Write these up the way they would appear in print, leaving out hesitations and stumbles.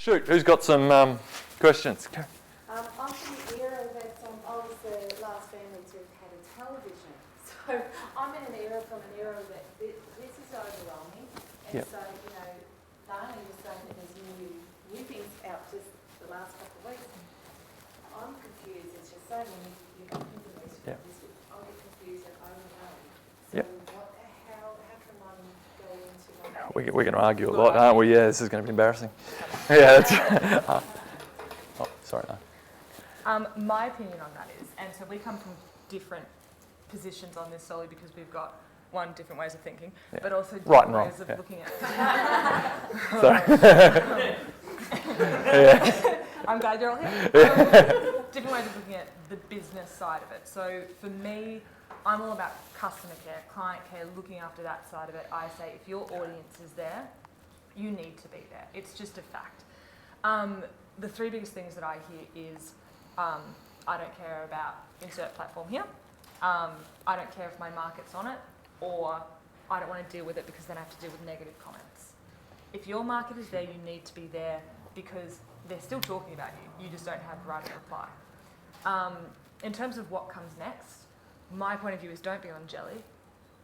Shoot, who's got some questions? I'm from the era that I was the last family to have had a television. So I'm in an era that this is overwhelming. And Yep. so, Lana was saying that there's new things out just the last couple of weeks. I'm confused. It's just so many new information. Yep. I get confused and overwhelmed. So Yep. how can one go into one? We're going to argue a lot, aren't we? Yeah, this is going to be embarrassing. Yeah, that's. Oh, sorry, no. My opinion on that is, and so we come from different positions on this solely because we've got different ways of thinking, Yeah. but also Right different and ways of wrong, looking at it. Sorry. Yeah. I'm glad you're all here. Different ways of looking at the business side of it. So for me, I'm all about customer care, client care, looking after that side of it. I say if your audience is there, you need to be there. It's just a fact. The three biggest things that I hear is I don't care about insert platform here. I don't care if my market's on it, or I don't want to deal with it because then I have to deal with negative comments. If your market is there, you need to be there because they're still talking about you. You just don't have the right to reply. In terms of what comes next, my point of view is don't be on jelly,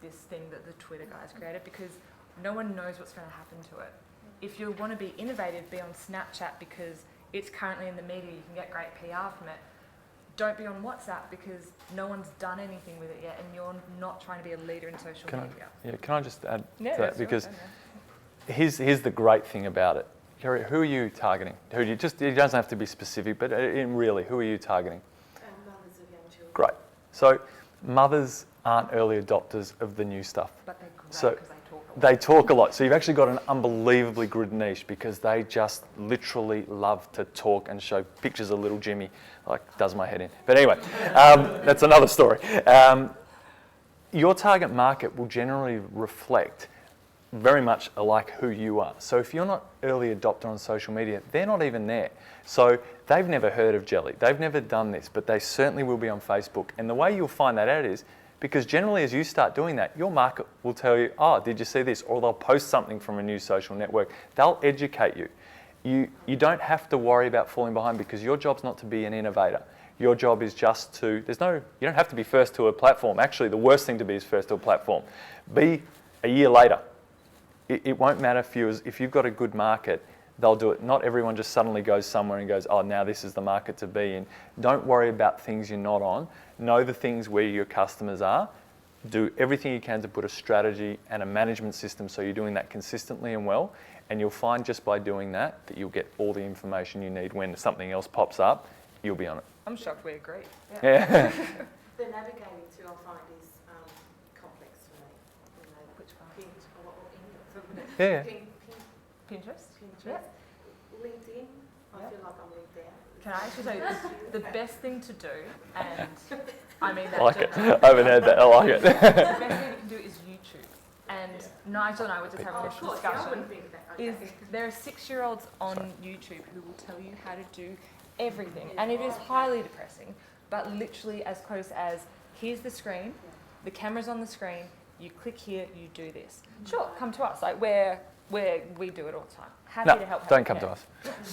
this thing that the Twitter guys created, because no one knows what's going to happen to it. If you want to be innovative, be on Snapchat because it's currently in the media, you can get great PR from it. Don't be on WhatsApp because no one's done anything with it yet and you're not trying to be a leader in social media. Can I just add to that? That's Because right, here's the great thing about it. Kerry, who are you targeting? It doesn't have to be specific, but really, who are you targeting? Mothers of young children. Great. So mothers aren't early adopters of the new stuff. But they're great So because they talk a lot. they talk a lot. So you've actually got an unbelievably good niche because they just literally love to talk and show pictures of little Jimmy, like does my head in. But anyway, that's another story. Your target market will generally reflect very much alike who you are. So if you're not early adopter on social media, they're not even there. So they've never heard of Jelly. They've never done this, but they certainly will be on Facebook. And the way you'll find that out is because generally as you start doing that, your market will tell you, oh, did you see this? Or they'll post something from a new social network. They'll educate you. You don't have to worry about falling behind because your job's not to be an innovator. Your job is just to, you don't have to be first to a platform. Actually, the worst thing to be is first to a platform. Be a year later. It won't matter if you've got a good market, they'll do it. Not everyone just suddenly goes somewhere and goes, oh, now this is the market to be in. Don't worry about things you're not on. Know the things where your customers are. Do everything you can to put a strategy and a management system so you're doing that consistently and well. And you'll find just by doing that you'll get all the information you need when something else pops up, you'll be on it. I'm shocked we agree. Yeah. The navigating too, I find, is complex for me. Which part? Yeah. Pinterest? Pinterest. LinkedIn, I feel like I'm linked there. Can I actually say the best thing to do, and I mean that I like it. genuinely, I haven't heard that. I like it. the best thing you can do is YouTube. And Nigel and I were just having this I discussion. wouldn't think that. Okay. Is there are 6-year-olds on YouTube who will tell you how to do everything, and it is highly depressing, but literally as close as here's the screen, the camera's on the screen, you click here, you do this. Sure, come to us, like we do it all the time. Happy to help. Don't come to us.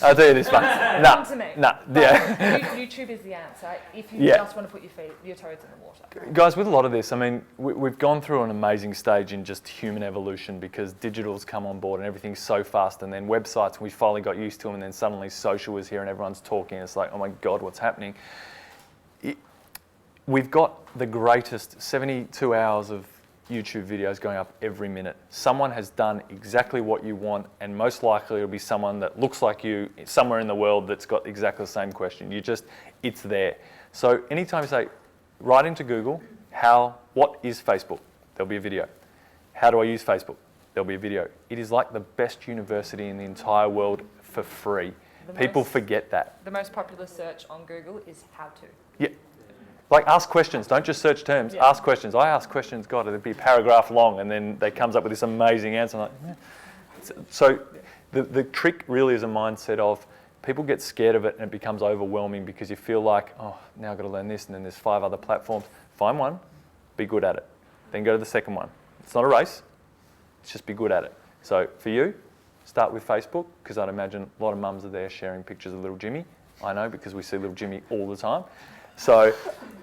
I'll tell you this much. Come to me. Yeah. YouTube is the answer if you Yeah. just want to put your toes in the water. Guys, with a lot of this, I mean, we've gone through an amazing stage in just human evolution because digital's come on board and everything's so fast, and then websites, we finally got used to them, and then suddenly social was here and everyone's talking. It's like, oh my God, what's happening? We've got the greatest 72 hours of YouTube videos going up every minute. Someone has done exactly what you want, and most likely it'll be someone that looks like you somewhere in the world that's got exactly the same question. It's there. So anytime you say, write into Google, what is Facebook? There'll be a video. How do I use Facebook? There'll be a video. It is like the best university in the entire world for free. People forget that. The most popular search on Google is how to. Yeah. Like ask questions, don't just search terms, ask questions. I ask questions, God, it'd be a paragraph long, and then they comes up with this amazing answer. Like, yeah. So the trick really is a mindset of people get scared of it and it becomes overwhelming because you feel like, oh, now I've got to learn this, and then there's 5 other platforms. Find one, be good at it. Then go to the second one. It's not a race, it's just be good at it. So for you, Start with Facebook, because I'd imagine a lot of mums are there sharing pictures of little Jimmy. I know, because we see little Jimmy all the time. So,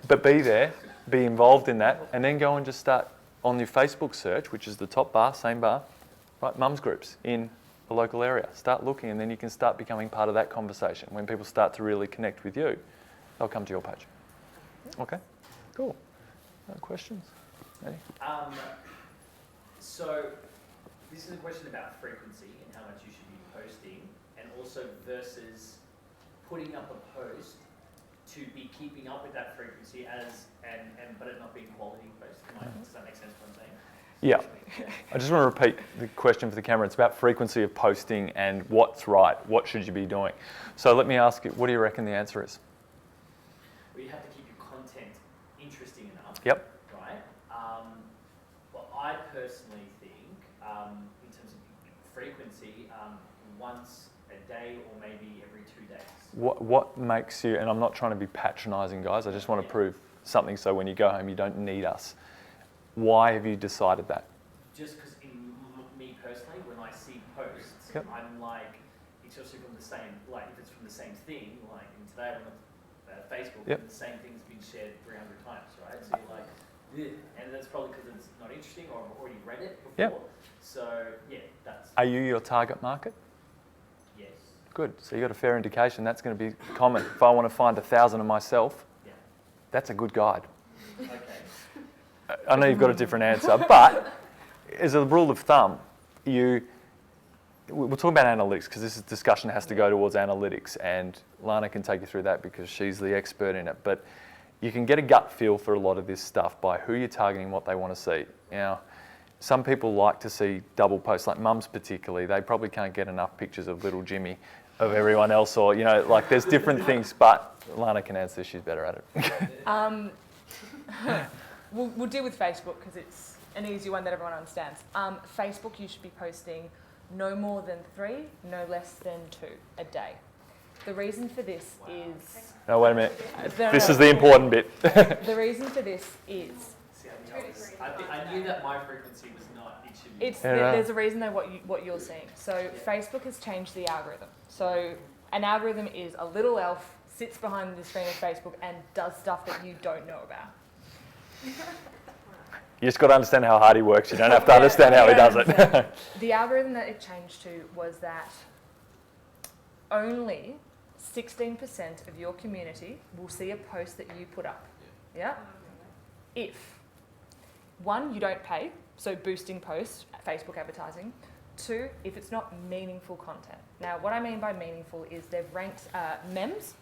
but be there, be involved in that, and then go and just start on your Facebook search, which is the top bar, same bar, right? Mums groups in the local area. Start looking, and then you can start becoming part of that conversation. When people start to really connect with you, they'll come to your page. Okay, cool. Questions? Any? So this is a question about frequency and how much you should be posting, and also versus putting up a post to be keeping up with that frequency but it not being quality post. Does that make sense what I'm saying? Yeah. I just want to repeat the question for the camera. It's about frequency of posting and what's right. What should you be doing? So let me ask you, what do you reckon the answer is? Well, you have to keep your content interesting enough. Yep. Right? Well, I personally think, in terms of frequency, once a day or maybe every 2 days. What makes you, and I'm not trying to be patronising, guys, I just want to prove something so when you go home you don't need us. Why have you decided that? Just because in me personally, when I see posts, Yep. I'm like, especially from the same, like if it's from the same thing, like today when I'm Facebook, Yep. the same thing's been shared 300 times, right? So you're like, ugh. And that's probably because it's not interesting or I've already read it before. Yep. So yeah, that's, Are you your target market? yes. Good. So you've got a fair indication that's going to be common. If I want to find 1,000 of myself, Yeah. that's a good guide. Okay. I know you've got a different answer, but as a rule of thumb, we'll talk about analytics because this discussion has to go towards analytics, and Lana can take you through that because she's the expert in it. But you can get a gut feel for a lot of this stuff by who you're targeting, what they want to see. Now, some people like to see double posts, like mums particularly. They probably can't get enough pictures of little Jimmy of everyone else, or like there's different things. But Lana can answer this; she's better at it. We'll deal with Facebook because it's an easy one that everyone understands. Facebook, you should be posting no more than 3, no less than 2 a day. The reason for this is... No, wait a minute. This is the important bit. The reason for this is... See, I knew that my frequency was not, it should be. There's a reason though what you're seeing. So Facebook has changed the algorithm. So an algorithm is a little elf, sits behind the screen of Facebook and does stuff that you don't know about. You just got to understand how hard he works. You don't have to understand how he does it. The algorithm that it changed to was that only 16% of your community will see a post that you put up. Yeah? If, 1, you don't pay, so boosting posts, Facebook advertising. 2, if it's not meaningful content. Now, what I mean by meaningful is they've ranked memes,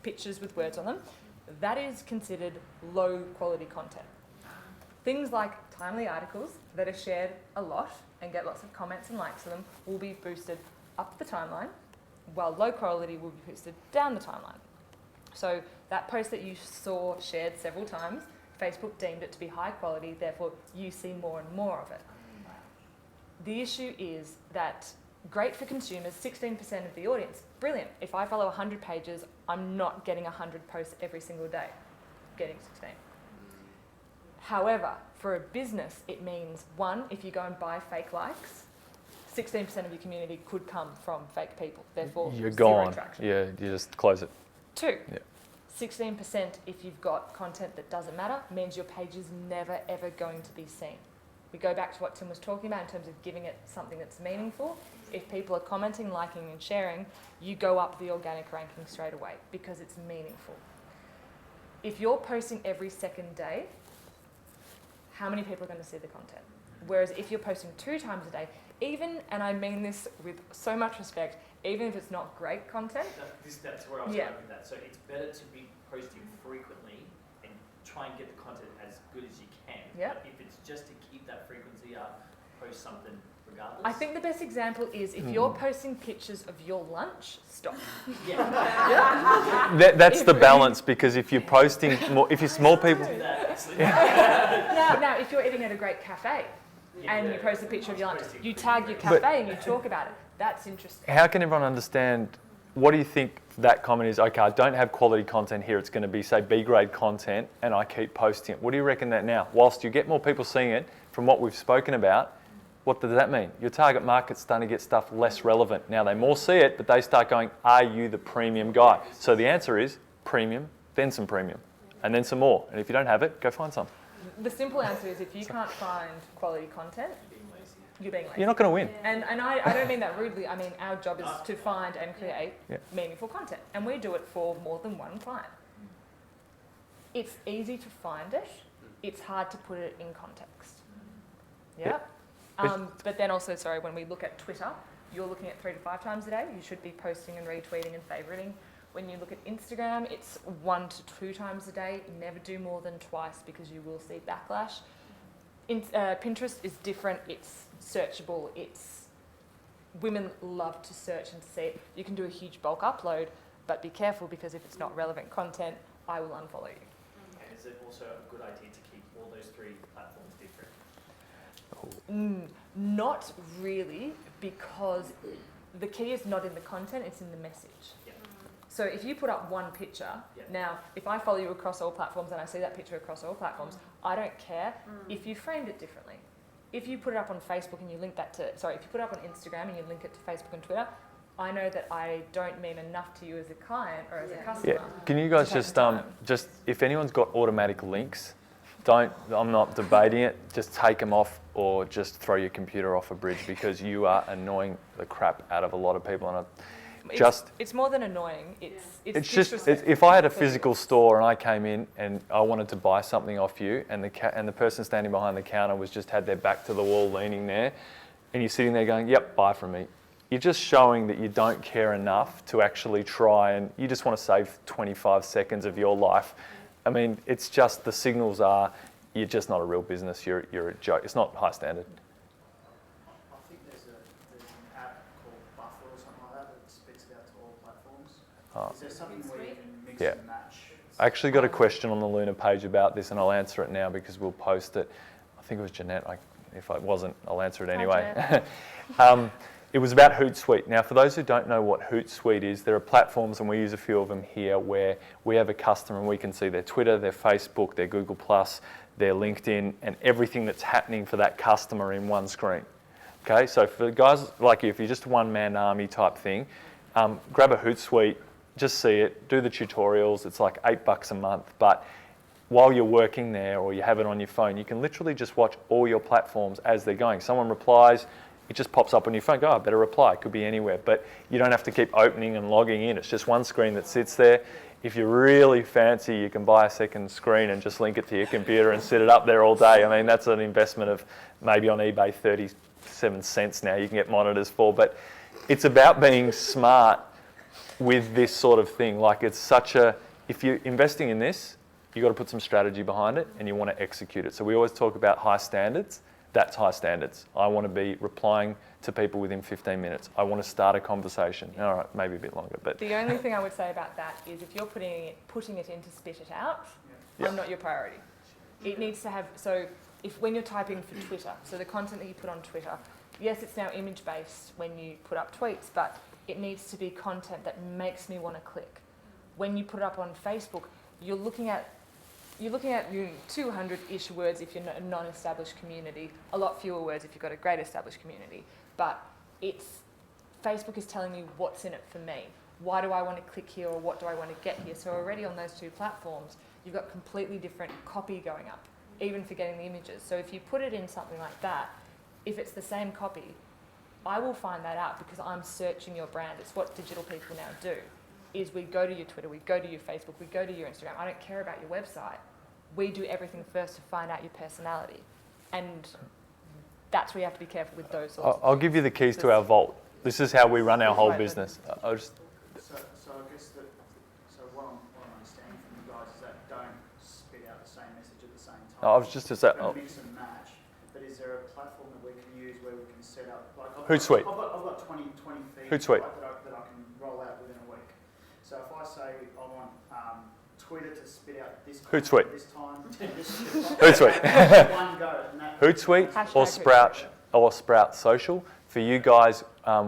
pictures with words on them. That is considered low quality content. Things like timely articles that are shared a lot and get lots of comments and likes on them will be boosted up the timeline, while low quality will be boosted down the timeline. So that post that you saw shared several times, Facebook deemed it to be high quality, therefore you see more and more of it. The issue is that great for consumers, 16% of the audience, brilliant. If I follow 100 pages, I'm not getting 100 posts every single day, I'm getting 16. However, for a business, it means 1, if you go and buy fake likes, 16% of your community could come from fake people, therefore You're zero gone. traction. Yeah, you just close it. 2, Yeah. 16% if you've got content that doesn't matter, means your page is never ever going to be seen. We go back to what Tim was talking about in terms of giving it something that's meaningful. If people are commenting, liking and sharing, you go up the organic ranking straight away because it's meaningful. If you're posting every second day, how many people are going to see the content? Whereas if you're posting 2 times a day, even, and I mean this with so much respect, even if it's not great content. That's where I was going with that. So it's better to be posting frequently and try and get the content as good as you can. Yep. But if it's just to keep that frequency up, post something regardless. I think the best example is if you're posting pictures of your lunch, stop. Yeah. That's the balance, because if you're posting more, if you're small people, Now, if you're eating at a great cafe and you post a picture of your lunch, you tag your cafe and you talk about it. That's interesting. how can everyone understand? What do you think that comment is? Okay, I don't have quality content here. It's going to be, say, B-grade content, and I keep posting it. What do you reckon that now? Whilst you get more people seeing it, from what we've spoken about, What does that mean? Your target market's starting to get stuff less relevant. Now they more see it, but they start going, are you the premium guy? So the answer is premium, then some premium, and then some more. And if you don't have it, go find some. The simple answer is if you can't find quality content, you're being lazy. You're not going to win. And I don't mean that rudely. I mean, our job is to find and create meaningful content. And we do it for more than one client. It's easy to find it. It's hard to put it in context. Yeah. But then also, sorry, when we look at Twitter, you're looking at 3 to 5 times a day. You should be posting and retweeting and favoriting. When you look at Instagram, it's 1 to 2 times a day. Never do more than twice because you will see backlash. Pinterest is different. It's searchable. Women love to search and see it. You can do a huge bulk upload, but be careful because if it's not relevant content, I will unfollow you. And is it also a good idea to keep all those 3 platforms different? Not really, because the key is not in the content, it's in the message. Yeah. So if you put up one picture, now if I follow you across all platforms and I see that picture across all platforms, I don't care if you framed it differently. If you put it up on Facebook and you link that to, if you put it up on Instagram and you link it to Facebook and Twitter, I know that I don't mean enough to you as a client or as a customer. Yeah. Can you guys just if anyone's got automatic links, I'm not debating it, just take them off or just throw your computer off a bridge because you are annoying the crap out of a lot of people. And it's more than annoying. It's just if I had a physical store and I came in and I wanted to buy something off you, and the person standing behind the counter had their back to the wall, leaning there, and you're sitting there going, "Yep, buy from me." You're just showing that you don't care enough to actually try, and you just want to save 25 seconds of your life. I mean, it's just the signals are you're just not a real business. You're a joke. It's not high standard. I think there's an app called Buffer or something like that that spits it out to all platforms. Is there something where you can mix and match? I actually got a question on the Luna page about this, and I'll answer it now because we'll post it. I think it was Jeanette. If it wasn't, I'll answer it anyway. It was about Hootsuite. Now, for those who don't know what Hootsuite is, there are platforms, and we use a few of them here, where we have a customer and we can see their Twitter, their Facebook, their Google+, their LinkedIn, and everything that's happening for that customer in one screen. Okay, so for guys like you, if you're just a one-man army type thing, grab a Hootsuite, just see it, do the tutorials. It's like $8 a month, but while you're working there or you have it on your phone, you can literally just watch all your platforms as they're going. Someone replies, it just pops up on your phone. Go, I better reply. It could be anywhere, but you don't have to keep opening and logging in. It's just one screen that sits there. If you're really fancy, you can buy a second screen and just link it to your computer and sit it up there all day. I mean, that's an investment of maybe on eBay 37 cents now you can get monitors for, but it's about being smart with this sort of thing. Like if you're investing in this, you've got to put some strategy behind it and you want to execute it. So we always talk about high standards. That's high standards. I want to be replying to people within 15 minutes. I want to start a conversation. All right, maybe a bit longer, but the only thing I would say about that is if you're putting it in to spit it out, I'm not your priority. It needs to have, so when you're typing for Twitter, so the content that you put on Twitter, yes, it's now image-based when you put up tweets, but it needs to be content that makes me want to click. When you put it up on Facebook, you're looking at 200-ish words if you're a non-established community, a lot fewer words if you've got a great established community. But Facebook is telling me what's in it for me. Why do I want to click here or what do I want to get here? So already on those 2 platforms, you've got completely different copy going up, even for getting the images. So if you put it in something like that, if it's the same copy, I will find that out because I'm searching your brand. It's what digital people now do, is we go to your Twitter, we go to your Facebook, we go to your Instagram. I don't care about your website. We do everything first to find out your personality. And that's where you have to be careful with those sorts of I'll give you the keys to our vault. This is how we run our whole business. So I guess what I'm understanding from you guys is that don't spit out the same message at the same time. I was just to say, Mix and match. But is there a platform that we can use where we can set up, like Hootsuite. I've got 20 feeds Hootsuite. that I can roll out within a week. So if I say I want Twitter to spit out this Hootsuite. this time, Hootsuite. one go. And that Hootsuite or Sprout Social. For you guys,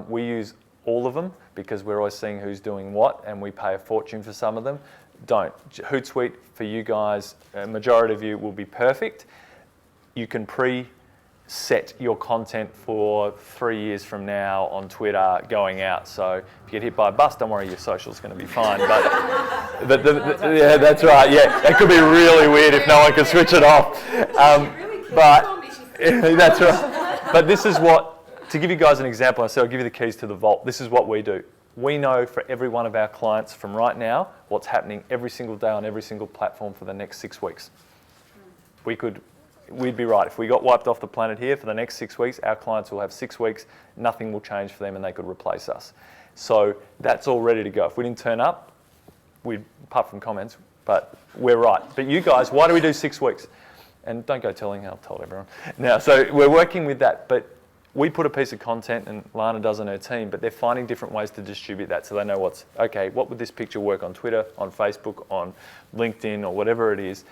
we use all of them because we're always seeing who's doing what, and we pay a fortune for some of them. Don't. Hootsuite for you guys, a majority of you will be perfect. You can set your content for 3 years from now on Twitter going out. So if you get hit by a bus, don't worry, your social's going to be fine. But yeah, that's right. Yeah, it could be really weird if no one can switch it off. But that's right. But this is what, to give you guys an example, I said I'll give you the keys to the vault. This is what we do. We know for every one of our clients from right now what's happening every single day on every single platform for the next 6 weeks. We'd be right. If we got wiped off the planet here for the next 6 weeks, our clients will have 6 weeks, nothing will change for them and they could replace us. So that's all ready to go. If we didn't turn up, apart from comments, but we're right. But you guys, why do we do 6 weeks? And don't go telling, I've told everyone. Now, so we're working with that, but we put a piece of content, and Lana does on her team, but they're finding different ways to distribute that so they know what would this picture work on Twitter, on Facebook, on LinkedIn, or whatever it is.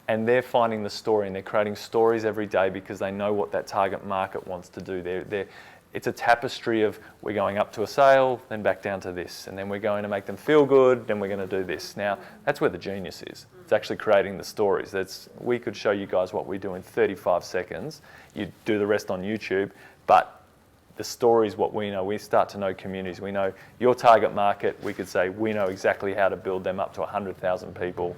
And they're finding the story, and they're creating stories every day because they know what that target market wants to do. It's a tapestry of we're going up to a sale, then back down to this, and then we're going to make them feel good, then we're going to do this. Now, that's where the genius is. It's actually creating the stories. We could show you guys what we do in 35 seconds. You do the rest on YouTube, but the story is what we know. We start to know communities. We know your target market. We could say we know exactly how to build them up to 100,000 people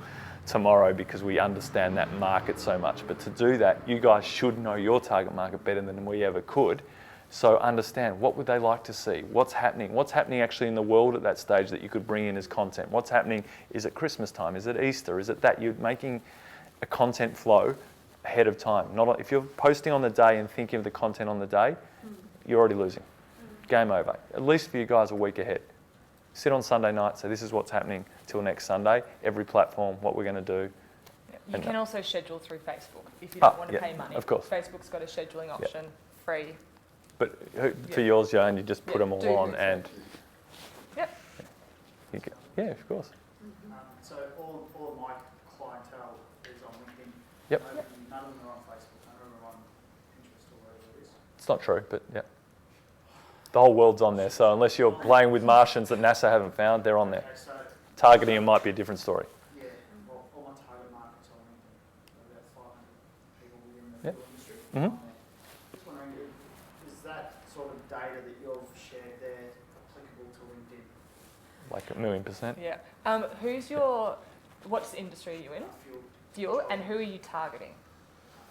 tomorrow because we understand that market so much. But to do that, you guys should know your target market better than we ever could. So understand, what would they like to see? What's happening? What's happening actually in the world at that stage that you could bring in as content? What's happening? Is it Christmas time? Is it Easter? Is it that you're making a content flow ahead of time? If you're posting on the day and thinking of the content on the day, you're already losing. Game over. At least for you guys a week ahead. Sit on Sunday night, say this is what's happening till next Sunday, every platform, what we're going to do. You can also schedule through Facebook if you don't want to pay money. Of course. Facebook's got a scheduling option, free. But for yours, Joan, you just put them all on and... Yep. Yeah, of course. So all of my clientele is on LinkedIn. Yep. None of them are on Facebook. None of them are on Pinterest or whatever it is. It's not true, but yeah. The whole world's on there, so unless you're playing with Martians that NASA haven't found, they're on there. Okay, so Targeting them might be a different story. yeah, well, all my target markets on LinkedIn. About 500 people within the industry. Mm-hmm. Just wondering, is that sort of data that you've shared there applicable to LinkedIn? Like 1,000,000%. Yeah. What's industry are you in? Fuel. And who are you targeting?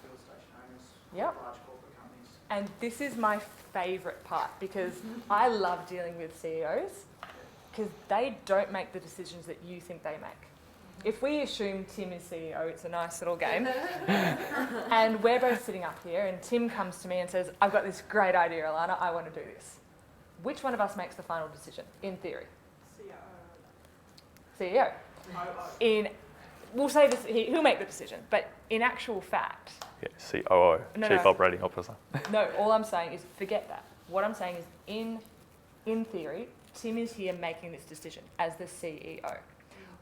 Fuel station owners, Yep. large corporate companies. And this is my favourite part because I love dealing with CEOs because they don't make the decisions that you think they make. If we assume Tim is CEO, it's a nice little game. And we're both sitting up here and Tim comes to me and says, I've got this great idea, Elana, I want to do this. Which one of us makes the final decision, in theory? CEO. We'll say this, he'll make the decision, but in actual fact... Yeah, COO, Chief Operating Officer. No, all I'm saying is forget that. What I'm saying is in theory, Tim is here making this decision as the CEO.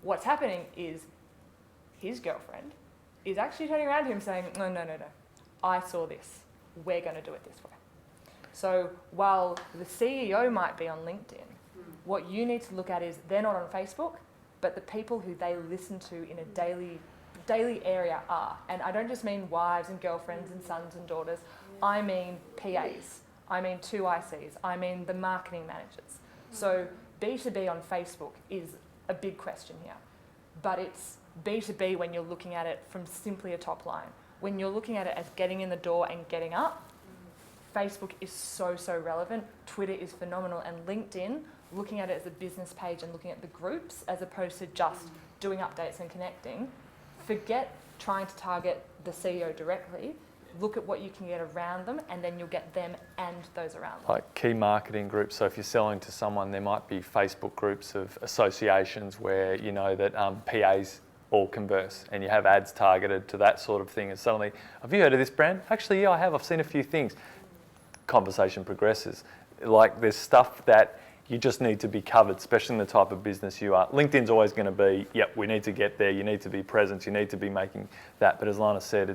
What's happening is his girlfriend is actually turning around to him saying, no, I saw this. We're going to do it this way. So while the CEO might be on LinkedIn, what you need to look at is they're not on Facebook, but the people who they listen to in a daily area are. And I don't just mean wives and girlfriends and sons and daughters. I mean PAs. I mean 2 ICs. I mean the marketing managers. So B2B on Facebook is a big question here. But it's B2B when you're looking at it from simply a top line. When you're looking at it as getting in the door and getting up, Facebook is so relevant. Twitter is phenomenal. And LinkedIn, looking at it as a business page and looking at the groups as opposed to just doing updates and connecting. Forget trying to target the CEO directly. Look at what you can get around them and then you'll get them and those around them. Like key marketing groups. So if you're selling to someone, there might be Facebook groups of associations where you know that PAs all converse and you have ads targeted to that sort of thing. And suddenly, have you heard of this brand? Actually, yeah, I have. I've seen a few things. Conversation progresses. Like there's stuff that you just need to be covered, especially in the type of business you are. LinkedIn's always going to be, yep, we need to get there. You need to be present. You need to be making that. But as Lana said,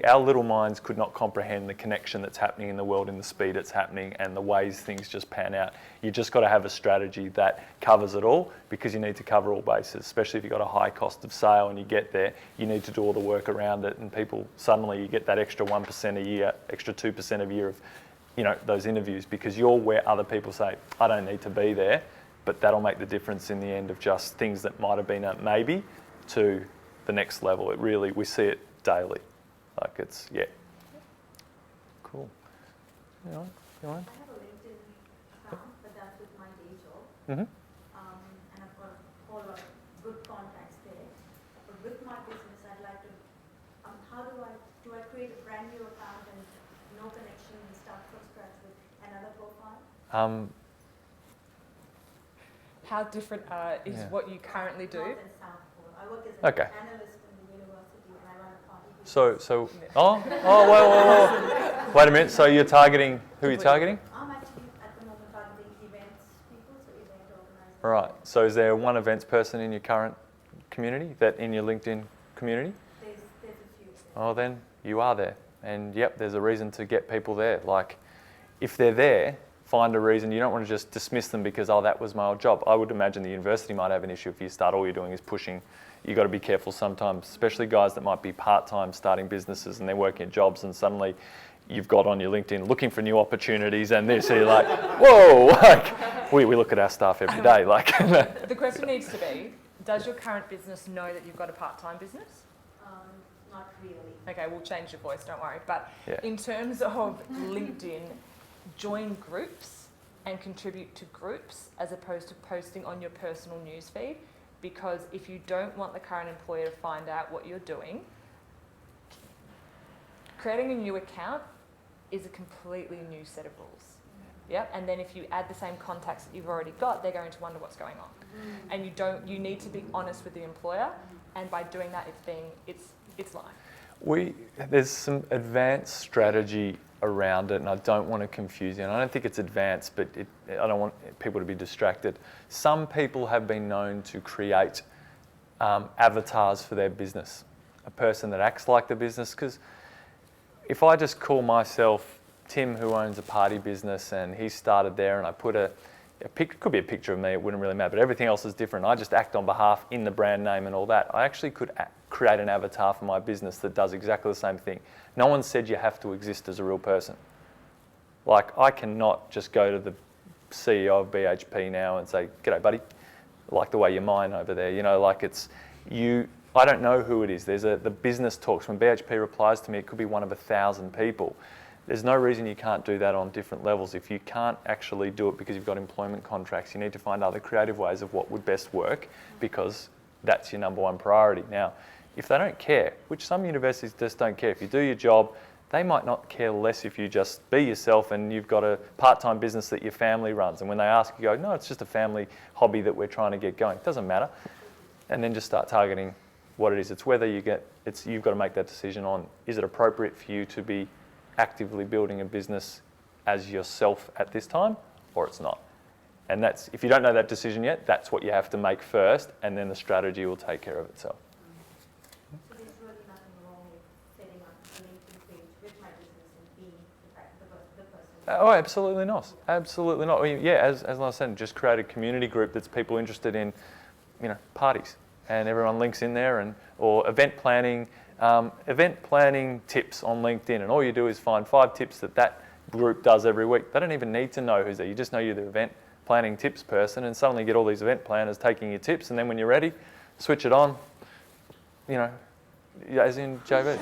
our little minds could not comprehend the connection that's happening in the world, in the speed it's happening, and the ways things just pan out. You just got to have a strategy that covers it all, because you need to cover all bases, especially if you've got a high cost of sale and you get there, you need to do all the work around it, and people, suddenly you get that extra 1% a year, extra 2% a year of, those interviews, because you're where other people say, I don't need to be there, but that'll make the difference in the end of just things that might have been a maybe to the next level. It really, we see it daily. Like it's, cool. You know? I have a LinkedIn account, but that's with my day job. Mm-hmm. And I've got a whole lot of good contacts there. But with my business, I'd like to, how do I create a brand new account and no connection and start from scratch with another profile? How different is what you currently do? North and South Pole. I work as an Okay. analyst in the university, and I run a party business. Wait a minute. So you're targeting, who are you targeting? I'm actually at the moment targeting events people, so event organizers. Right. So is there one events person in your current community, in your LinkedIn community? There's a few. Oh, then you are there. And yep, there's a reason to get people there. Like, if they're there, find a reason. You don't want to just dismiss them because, that was my old job. I would imagine the university might have an issue if you start, all you're doing is pushing. You've got to be careful sometimes, especially guys that might be part-time starting businesses and they're working at jobs, and suddenly you've got on your LinkedIn looking for new opportunities and this, so you're like, whoa, like, we look at our staff every day. Like, The question needs to be, does your current business know that you've got a part-time business? Not really. Okay, we'll change your voice, don't worry. But Yeah. in terms of LinkedIn, join groups and contribute to groups as opposed to posting on your personal newsfeed, because if you don't want the current employer to find out what you're doing, creating a new account is a completely new set of rules. Yep. And then if you add the same contacts that you've already got, they're going to wonder what's going on. And you need to be honest with the employer, and by doing that, it's live. There's some advanced strategy around it, and I don't want to confuse you. And I don't think it's advanced, but I don't want people to be distracted. Some people have been known to create avatars for their business, a person that acts like the business. Because if I just call myself Tim, who owns a party business, and he started there, and I put could be a picture of me, it wouldn't really matter, but everything else is different. I just act on behalf in the brand name and all that. I actually could create an avatar for my business that does exactly the same thing. No one said you have to exist as a real person. Like, I cannot just go to the CEO of BHP now and say, g'day buddy, like the way you're mine over there, like it's you. I don't know who it is. There's the business talks. When BHP replies to me, it could be one of 1,000 people. There's no reason you can't do that on different levels. If you can't actually do it because you've got employment contracts, you need to find other creative ways of what would best work, because that's your number one priority. Now, if they don't care, which some universities just don't care, if you do your job, they might not care less if you just be yourself and you've got a part-time business that your family runs. And when they ask, you go, no, it's just a family hobby that we're trying to get going. It doesn't matter. And then just start targeting what it is. It's whether you've got to make that decision on, is it appropriate for you to be actively building a business as yourself at this time, or it's not. And that's, if you don't know that decision yet, that's what you have to make first, and then the strategy will take care of itself. So there's really nothing wrong with setting up a LinkedIn page with my business and being the person. Oh, absolutely not. Absolutely not. Yeah, as I was saying, just create a community group that's people interested in, parties, and everyone links in there, or event planning tips on LinkedIn, and all you do is find 5 tips that group does every week. They don't even need to know who's there. You just know you're the event planning tips person, and suddenly get all these event planners taking your tips, and then when you're ready, switch it on. As in JB.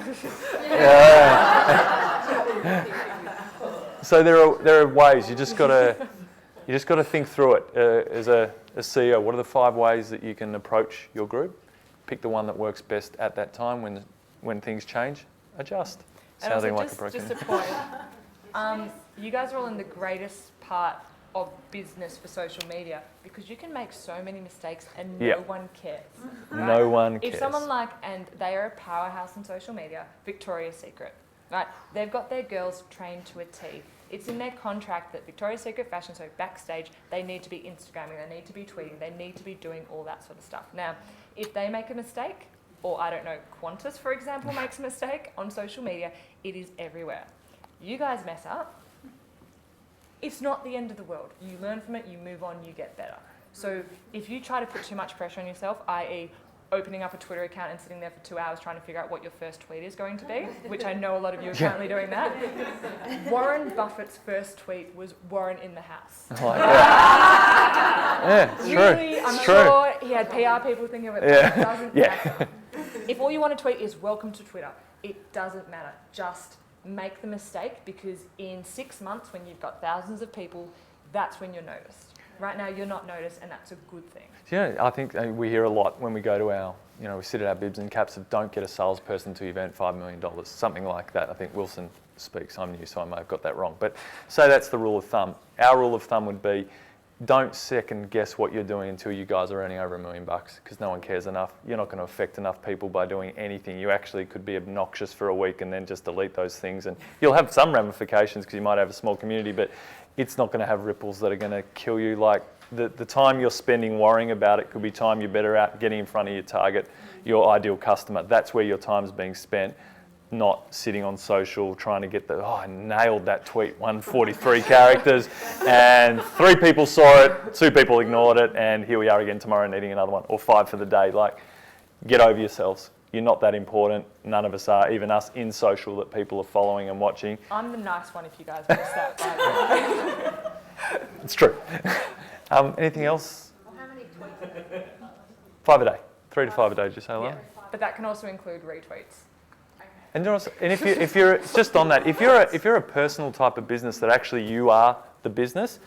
So there are ways. You just got to think through it. As a CEO, what are the 5 ways that you can approach your group? Pick the one that works best at that time. When things change, adjust. And Sounding also like a broken. just a point. You guys are all in the greatest part of business for social media, because you can make so many mistakes and no one cares. Right? No one cares. If someone and they are a powerhouse in social media, Victoria's Secret, right? They've got their girls trained to a T. It's in their contract that Victoria's Secret Fashion Show backstage, they need to be Instagramming, they need to be tweeting, they need to be doing all that sort of stuff. Now, if they make a mistake, or I don't know, Qantas, for example, makes a mistake on social media, it is everywhere. You guys mess up, it's not the end of the world. You learn from it, you move on, you get better. So if you try to put too much pressure on yourself, i.e. opening up a Twitter account and sitting there for 2 hours trying to figure out what your first tweet is going to be, which I know a lot of you are currently doing that. Warren Buffett's first tweet was Warren in the house. Like, yeah, it's true. Really, I'm sure he had PR people thinking of it, but it doesn't Yeah. matter. If all you want to tweet is welcome to Twitter, it doesn't matter. Just make the mistake, because in 6 months when you've got thousands of people, that's when you're noticed. Right now you're not noticed, and that's a good thing. Yeah, I think we hear a lot when we go to our, we sit at our bibs and caps of don't get a salesperson to event $5 million, something like that. I think Wilson speaks. I'm new, so I may have got that wrong. But say that's the rule of thumb. Our rule of thumb would be don't second guess what you're doing until you guys are earning over $1 million, because no one cares enough. You're not going to affect enough people by doing anything. You actually could be obnoxious for a week and then just delete those things. And you'll have some ramifications because you might have a small community, but it's not going to have ripples that are going to kill you. Like the time you're spending worrying about it could be time you're better at getting in front of your target, your ideal customer. That's where your time's being spent, not sitting on social trying to get I nailed that tweet, 143 characters, and 3 people saw it, 2 people ignored it, and here we are again tomorrow needing another one, or 5 for the day. Like, get over yourselves. You're not that important. None of us are, even us in social that people are following and watching. I'm the nice one if you guys missed that, by the way. It's true. Anything else? Well, how many tweets? 5 a day. 3 to 5 a day, did you say, Lana? Yeah. But that can also include retweets. And if you're just on that, if you're a personal type of business that actually you are the business,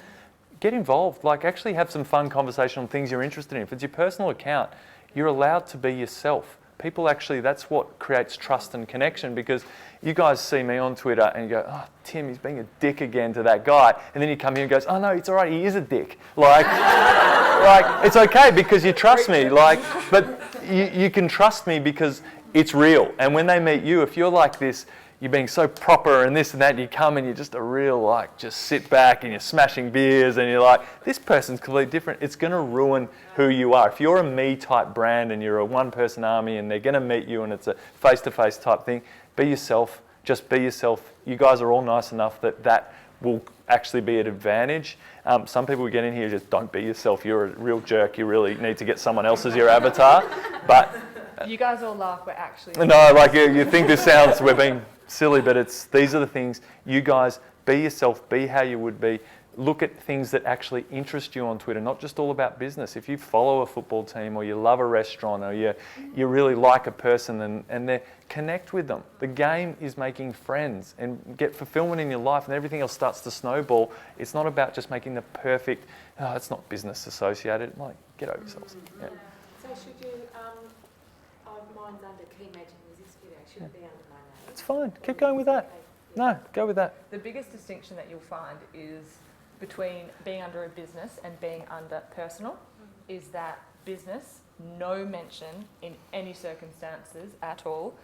get involved. Like, actually have some fun conversation on things you're interested in. If it's your personal account, you're allowed to be yourself. People actually, that's what creates trust and connection, because you guys see me on Twitter and you go, oh, Tim, he's being a dick again to that guy. And then you come here and goes, oh no, it's all right, he is a dick. Like, it's okay because you trust me. Like, but you can trust me because it's real. And when they meet you, if you're like this, you're being so proper and this and that, and you come and you're just a real, like, just sit back and you're smashing beers and you're like, this person's completely different. It's going to ruin who you are. If you're a me type brand and you're a one-person army and they're going to meet you and it's a face-to-face type thing, be yourself. Just be yourself. You guys are all nice enough that will actually be an advantage. Some people get in here just don't be yourself. You're a real jerk. You really need to get someone else as your avatar. But you guys all laugh, we're actually... No, like you think this sounds, we're being silly, but these are the things. You guys, be yourself, be how you would be. Look at things that actually interest you on Twitter, not just all about business. If you follow a football team or you love a restaurant or you really like a person and connect with them. The game is making friends and get fulfillment in your life, and everything else starts to snowball. It's not about just making the perfect, it's not business associated. Like, get over yourselves. Yeah. So should you, mine's under key matching resist video, should it be under my name? It's fine, keep going with that. No, go with that. The biggest distinction that you'll find is between being under a business and being under personal, is that business, no mention in any circumstances at all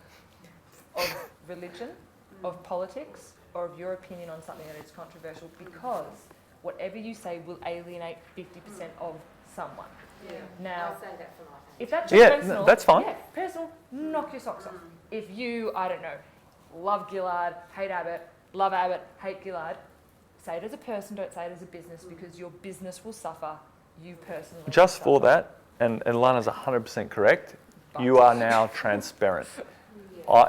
of religion, of politics, or of your opinion on something that is controversial, because whatever you say will alienate 50% of someone. Yeah. Now, I'll say that for life. if that's just Yeah, personal, that's fine. Yeah, personal, knock your socks off. If you, I don't know, love Gillard, hate Abbott, love Abbott, hate Gillard, say it as a person, don't say it as a business, because your business will suffer, you personally will Just for suffer. that, and Lana's 100% correct, you are now transparent.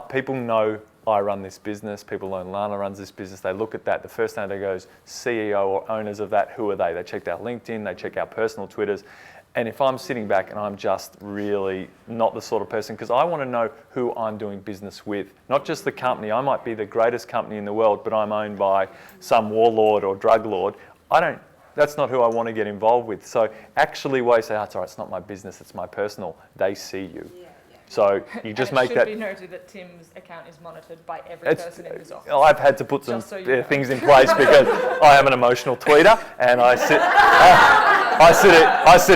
People know I run this business, people know Lana runs this business, they look at that, the first thing they go is CEO or owners of that, who are they? They check our LinkedIn, they check our personal Twitters, and if I'm sitting back and I'm just really not the sort of person, because I want to know who I'm doing business with, not just the company. I might be the greatest company in the world, but I'm owned by some warlord or drug lord. That's not who I want to get involved with. So actually, why you say, it's all right, it's not my business, it's my personal, they see you. Yeah. So you just and make it that. should be noted that Tim's account is monitored by every person in this office. I've had to put some Just so you know. things in place because I am an emotional tweeter, and I sit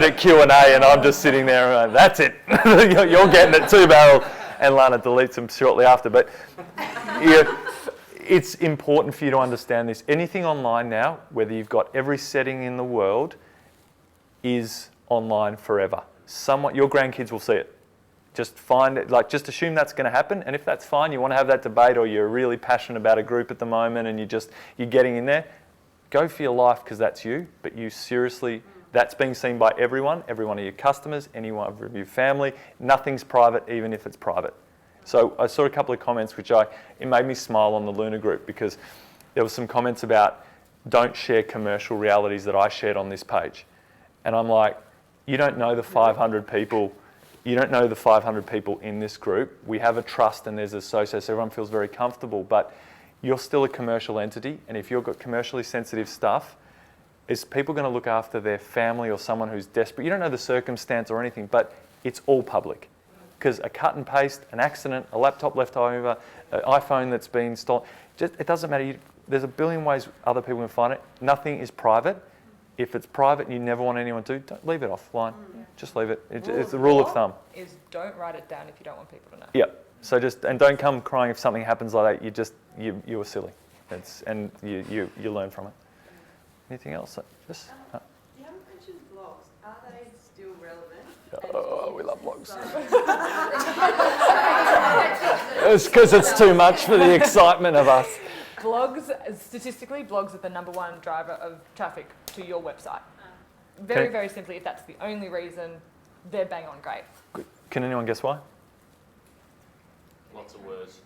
at Q&A, and I'm just sitting there and that's it. You're getting it 2 barrel, and Lana deletes them shortly after. But it's important for you to understand this. Anything online now, whether you've got every setting in the world, is online forever. Your grandkids will see it. Just find it, like, just assume that's going to happen. And if that's fine, you want to have that debate, or you're really passionate about a group at the moment and you're getting in there, go for your life because that's you. But you seriously, that's being seen by everyone, every one of your customers, any one of your family. Nothing's private, even if it's private. So I saw a couple of comments which it made me smile on the Luna group, because there were some comments about don't share commercial realities that I shared on this page. And I'm like, you don't know the 500 people. You don't know the 500 people in this group. We have a trust and there's a so everyone feels very comfortable, but you're still a commercial entity. And if you've got commercially sensitive stuff, is people going to look after their family or someone who's desperate? You don't know the circumstance or anything, but it's all public. Because a cut and paste, an accident, a laptop left over, an iPhone that's been stolen, it doesn't matter. There's a billion ways other people can find it. Nothing is private. If it's private and you never want anyone to, don't leave it offline. Just leave it. It's the rule of thumb. Is don't write it down if you don't want people to know. Yeah. So and don't come crying if something happens like that. You were silly. And you learn from it. Anything else? You haven't mentioned blogs. Are they still relevant? Oh, we love blogs. It's because it's too much for the excitement of us. Statistically, blogs are the #1 driver of traffic to your website. Very simply, if that's the only reason, they're bang on great. Good. Can anyone guess why? Lots of words.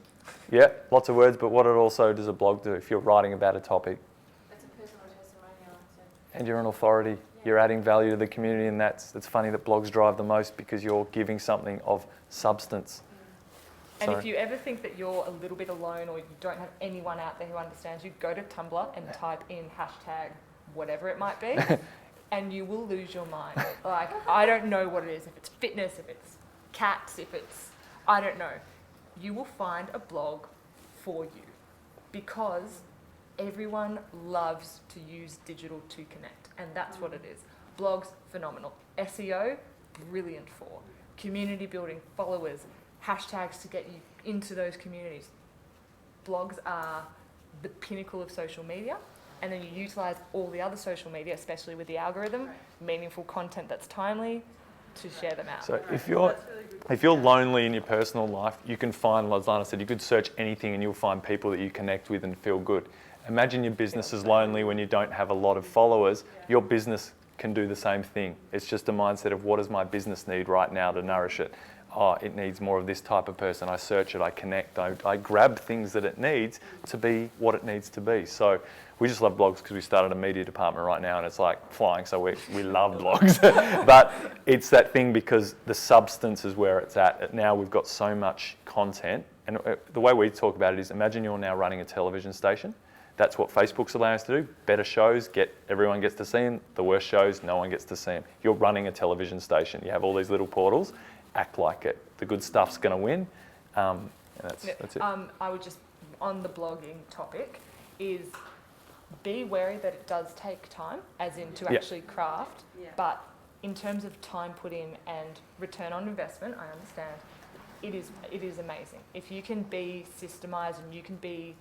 Yeah, lots of words, but what it also does a blog do if you're writing about a topic? It's a personal testimonial. And you're an authority. You're adding value to the community, and it's funny that blogs drive the most because you're giving something of substance. And if you ever think that you're a little bit alone or you don't have anyone out there who understands you, go to Tumblr and type in hashtag whatever it might be, and you will lose your mind. Like, I don't know what it is, if it's fitness, if it's cats, I don't know. You will find a blog for you because everyone loves to use digital to connect, and that's what it is. Blogs, phenomenal. SEO, brilliant for. Community building, followers, hashtags to get you into those communities. Blogs are the pinnacle of social media, and then you utilise all the other social media, especially with the algorithm, meaningful content that's timely, to share them out. So if you're lonely in your personal life, you can find, as Lana said, you could search anything and you'll find people that you connect with and feel good. Imagine your business is lonely when you don't have a lot of followers. Your business can do the same thing. It's just a mindset of what does my business need right now to nourish it? Oh, it needs more of this type of person. I search it, I connect, I grab things that it needs to be what it needs to be. So we just love blogs because we started a media department right now and it's like flying, so we love blogs. But it's that thing because the substance is where it's at. Now we've got so much content, and the way we talk about it is imagine you're now running a television station. That's what Facebook's allowing us to do. Better shows, everyone gets to see them. The worst shows, no one gets to see them. You're running a television station. You have all these little portals. Act like it. The good stuff's going to win. And that's it. I would just, on the blogging topic, is be wary that it does take time, as in to actually craft. Yeah. But in terms of time put in and return on investment, I understand. It is amazing. If you can be systemised and you can be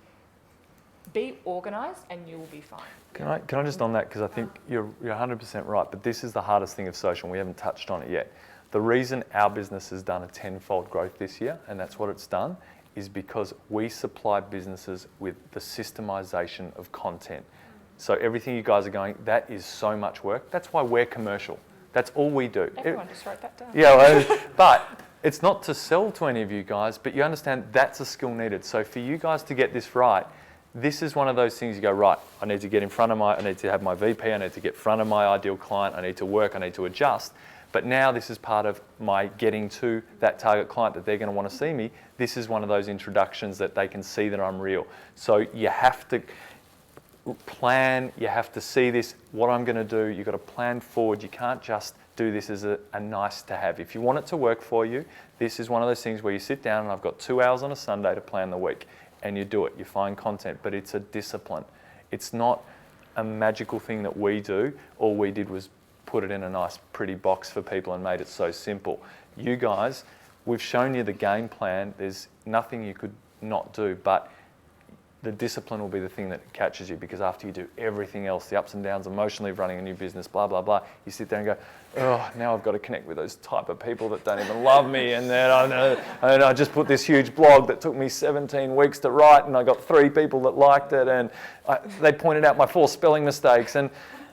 organised, and you will be fine. Can I just on that, because I think you're 100% right, but this is the hardest thing of social, and we haven't touched on it yet. The reason our business has done a 10-fold growth this year, and that's what it's done, is because we supply businesses with the systemisation of content. So everything you guys are going, that is so much work. That's why we're commercial. That's all we do. Everyone just write that down. Yeah, but it's not to sell to any of you guys, but you understand that's a skill needed. So for you guys to get this right, this is one of those things you go, right, I need to get in front of I need to have my VP, I need to get in front of my ideal client, I need to work, I need to adjust. But now this is part of my getting to that target client that they're going to want to see me. This is one of those introductions that they can see that I'm real. So you have to plan, you have to see this, what I'm going to do, you've got to plan forward. You can't just do this as a nice to have. If you want it to work for you, this is one of those things where you sit down and I've got 2 hours on a Sunday to plan the week, and you do it. You find content, but it's a discipline. It's not a magical thing that we do. All we did was put it in a nice pretty box for people and made it so simple. You guys, we've shown you the game plan. There's nothing you could not do, but the discipline will be the thing that catches you, because after you do everything else, the ups and downs emotionally of running a new business, blah, blah, blah, you sit there and go, oh, now I've got to connect with those type of people that don't even love me. And then I just put this huge blog that took me 17 weeks to write, and I got 3 people that liked it, and they pointed out my 4 spelling mistakes. And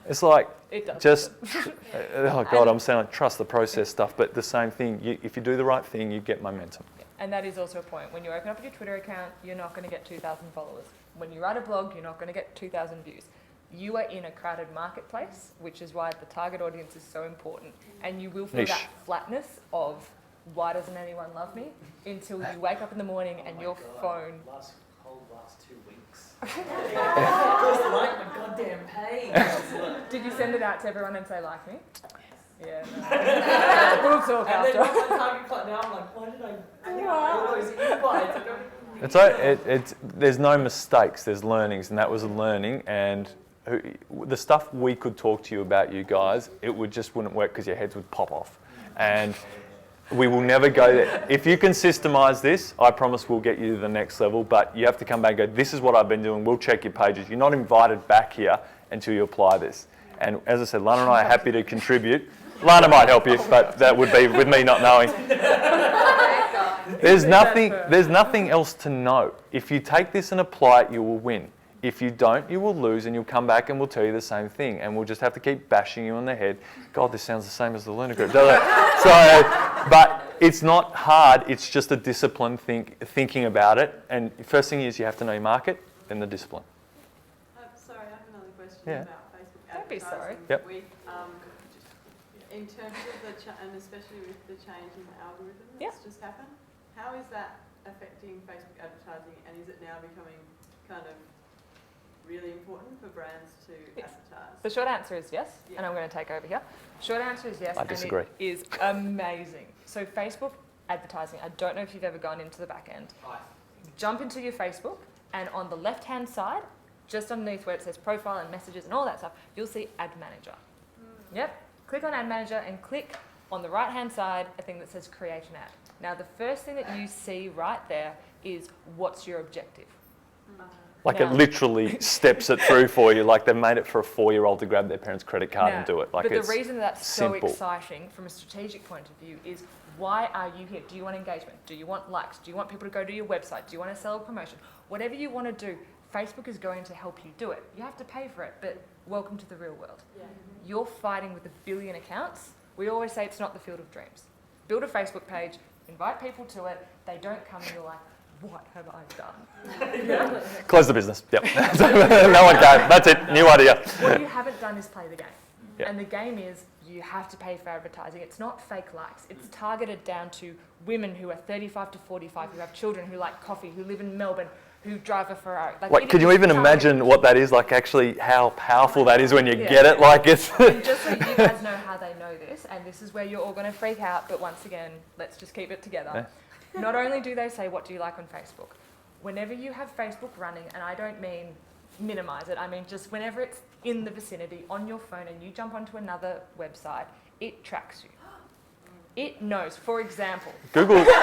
it's like, oh God, I'm saying like, trust the process stuff, but the same thing, if you do the right thing, you get momentum. And that is also a point. When you open up your Twitter account, you're not going to get 2,000 followers. When you write a blog, you're not going to get 2,000 views. You are in a crowded marketplace, which is why the target audience is so important. And you will feel that flatness of, why doesn't anyone love me? Until you wake up in the morning and your phone... Last 2 weeks. Just like my goddamn page. Did you send it out to everyone and say, like me? Yeah, no. We'll talk and after. then once my target clock, now I'm like, why did I get all those invites? There's no mistakes, there's learnings, and that was a learning. And the stuff we could talk to you about, you guys, it wouldn't work because your heads would pop off. And we will never go there. If you can systemize this, I promise we'll get you to the next level, but you have to come back and go, this is what I've been doing, we'll check your pages. You're not invited back here until you apply this. And as I said, Lana and I are happy to contribute. Lana might help you, but that would be with me not knowing. There's nothing else to know. If you take this and apply it, you will win. If you don't, you will lose, and you'll come back and we'll tell you the same thing. And we'll just have to keep bashing you on the head. God, this sounds the same as the Luna Group, doesn't it? So, but it's not hard. It's just a discipline thinking about it. And the first thing is you have to know your market, then the discipline. Sorry, I have another question Yeah. about Facebook Don't be sorry. Yep. With, in terms of and especially with the change in the algorithm that's just happened, how is that affecting Facebook advertising, and is it now becoming kind of really important for brands to advertise? The short answer is yes, and I'm going to take over here. Short answer is yes, I disagree. and it is amazing. So Facebook advertising, I don't know if you've ever gone into the back end. Jump into your Facebook, and on the left-hand side, just underneath where it says profile and messages and all that stuff, you'll see Ad Manager. Yep. Click on Ad Manager and click on the right-hand side a thing that says Create an Ad. Now, the first thing that you see right there is what's your objective. Like it literally steps it through for you, like they made it for a 4-year-old to grab their parents' credit card and do it. Like, but it's the reason that's simple. so exciting from a strategic point of view is, why are you here? Do you want engagement? Do you want likes? Do you want people to go to your website? Do you want to sell a promotion? Whatever you want to do, Facebook is going to help you do it. You have to pay for it, but welcome to the real world. Yeah. You're fighting with 1 billion accounts. We always say it's not the field of dreams. Build a Facebook page, invite people to it, they don't come and you're like, what have I done? Close the business. Yep. No one came. That's it. New idea. What you haven't done is play the game. Yep. And the game is, you have to pay for advertising. It's not fake likes. It's targeted down to women who are 35 to 45, who have children, who like coffee, who live in Melbourne, who drive a Ferrari. Like, could you even imagine what that is? Like, actually, how powerful that is when you get it? Like, it's... And just so you guys know how they know this, and this is where you're all going to freak out, but once again, let's just keep it together. Not only do they say, what do you like on Facebook? Whenever you have Facebook running, and I don't mean minimize it, I mean just whenever it's in the vicinity on your phone and you jump onto another website, it tracks you. It knows, for example. Google. We're talking.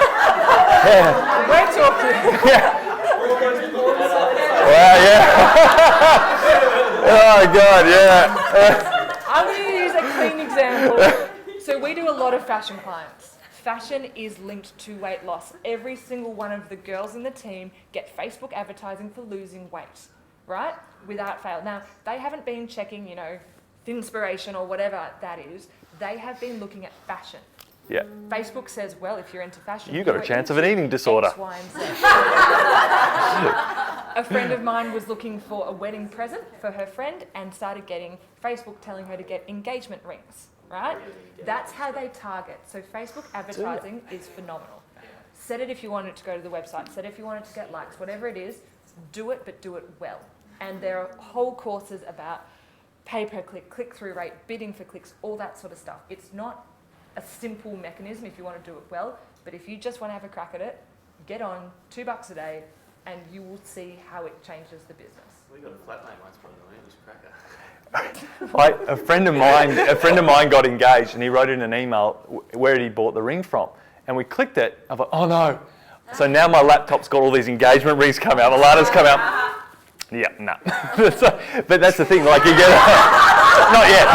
Wow, oh, God, yeah. I'm going to use a clean example. So we do a lot of fashion clients. Fashion is linked to weight loss. Every single one of the girls in the team get Facebook advertising for losing weight, right? Without fail. Now, they haven't been checking, Thinspiration or whatever that is. They have been looking at fashion. Yeah. Facebook says, well, if you're into fashion... You've got a chance of an eating disorder. X, Y, and Z. A friend of mine was looking for a wedding present for her friend and started getting Facebook telling her to get engagement rings, right? That's how they target. So Facebook advertising is phenomenal. Set it if you want it to go to the website. Set it if you want it to get likes. Whatever it is, do it, but do it well. And there are whole courses about pay per click, click-through rate, bidding for clicks, all that sort of stuff. It's not a simple mechanism if you want to do it well, but if you just want to have a crack at it, get on $2 a day and you will see how it changes the business. We got a flatmate once, by the way, it was cracker. Like a friend of mine got engaged and he wrote in an email where he bought the ring from, and we clicked it. I thought, oh no! So now my laptop's got all these engagement rings come out, Alana's come out. Yeah, no. But that's the thing, like you get not yet.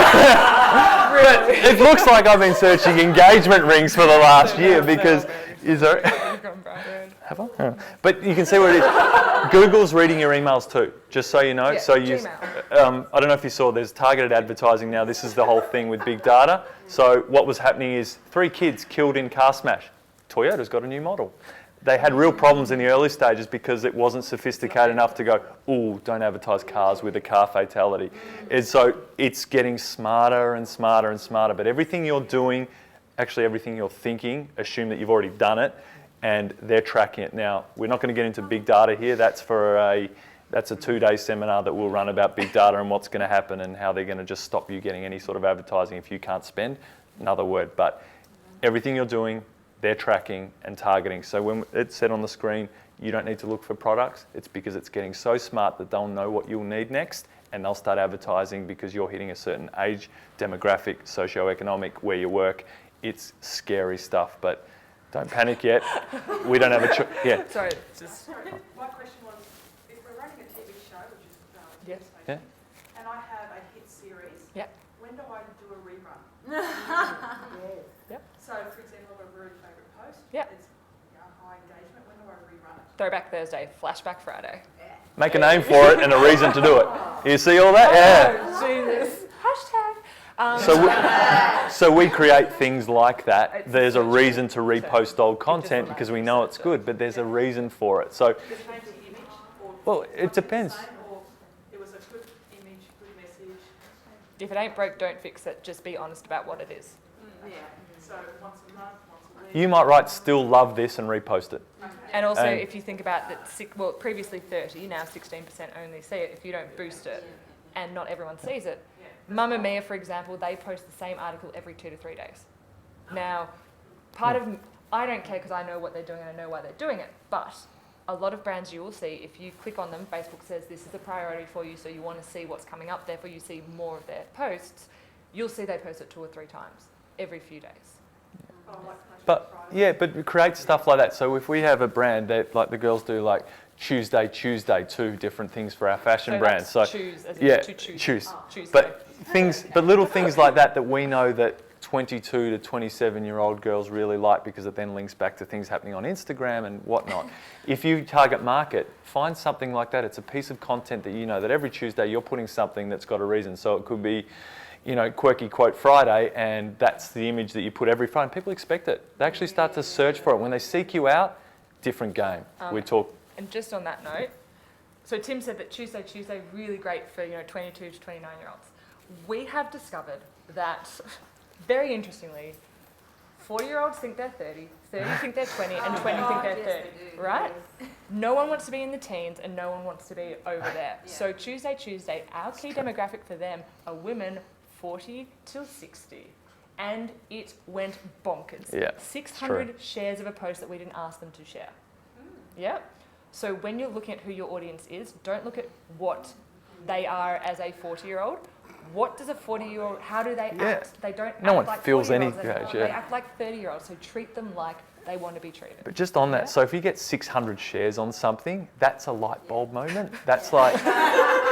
But it looks like I've been searching engagement rings for the last year because is there? Have I? Yeah. But you can see where it is. Google's reading your emails too, just so you know. Yeah, so you, I don't know if you saw, there's targeted advertising now. This is the whole thing with big data. So what was happening is 3 kids killed in car smash. Toyota's got a new model. They had real problems in the early stages because it wasn't sophisticated enough to go, ooh, don't advertise cars with a car fatality. And so it's getting smarter and smarter and smarter. But everything you're doing, actually everything you're thinking, assume that you've already done it and they're tracking it. Now, we're not going to get into big data here. That's a 2-day seminar that we'll run about big data and what's going to happen and how they're going to just stop you getting any sort of advertising if you can't spend. Another word. But everything you're doing, they're tracking and targeting. So when it's said on the screen, you don't need to look for products, it's because it's getting so smart that they'll know what you'll need next and they'll start advertising because you're hitting a certain age, demographic, socioeconomic, where you work. It's scary stuff, but don't panic yet. We don't have a choice. Yeah. Sorry, just... My question was, if we're running a TV show, which is Yes. and I have a hit series, Yep. when do I do a rerun? Yep. So, for example, a very favourite post, Yep. it's high engagement, when do I rerun it? Throwback Thursday, Flashback Friday. Make a name for it and a reason to do it. You see all that? Yeah. Oh, Jesus. Hashtag. So we create things like that. It's There's a so reason to true. repost old content because we know it's good, but there's a reason for it. So, Just change the image, or well, it something depends. the same, or it was a good image, good message. If it ain't broke, don't fix it. Just be honest about what it is. Yeah, so once a month, once a week. You might write still love this and repost it. And also, And- if you think about that, previously 30, now 16% only see it. If you don't boost it, and not everyone sees it. Mamma Mia, for example, they post the same article every 2 to 3 days. Now, I don't care because I know what they're doing and I know why they're doing it, but a lot of brands you will see, if you click on them, Facebook says this is a priority for you, so you want to see what's coming up, therefore you see more of their posts, you'll see they post it 2 or 3 times every few days. But yeah, but create stuff like that. So if we have a brand that, like the girls do, like Tuesday, 2 different things for our fashion brands. So choose, as in yeah, to choose. choose. Tuesday. But little things like that we know that 22 to 27-year-old girls really like because it then links back to things happening on Instagram and whatnot. If you target market, find something like that. It's a piece of content that you know that every Tuesday you're putting something that's got a reason. So it could be, quirky quote Friday, and that's the image that you put every Friday. And people expect it. They actually start to search for it. When they seek you out, different game. We talk. And just on that note, so Tim said that Tuesday, really great for 22 to 29-year-olds. We have discovered that, very interestingly, 40-year-olds think they're 30, 30 think they're 20, and 20 think they're 30, right? No one wants to be in the teens and no one wants to be over there. So Tuesday, our key demographic for them are women 40 till 60. And it went bonkers. Yeah, 600 shares of a post that we didn't ask them to share. Yeah. So when you're looking at who your audience is, don't look at what they are as a 40-year-old. What does a 40-year-old, how do they act? They don't No act one like feels any 40-year-olds anymore. age, They yeah. act like 30-year-olds, so treat them like they want to be treated. But just on that, so if you get 600 shares on something, that's a light bulb moment. That's like,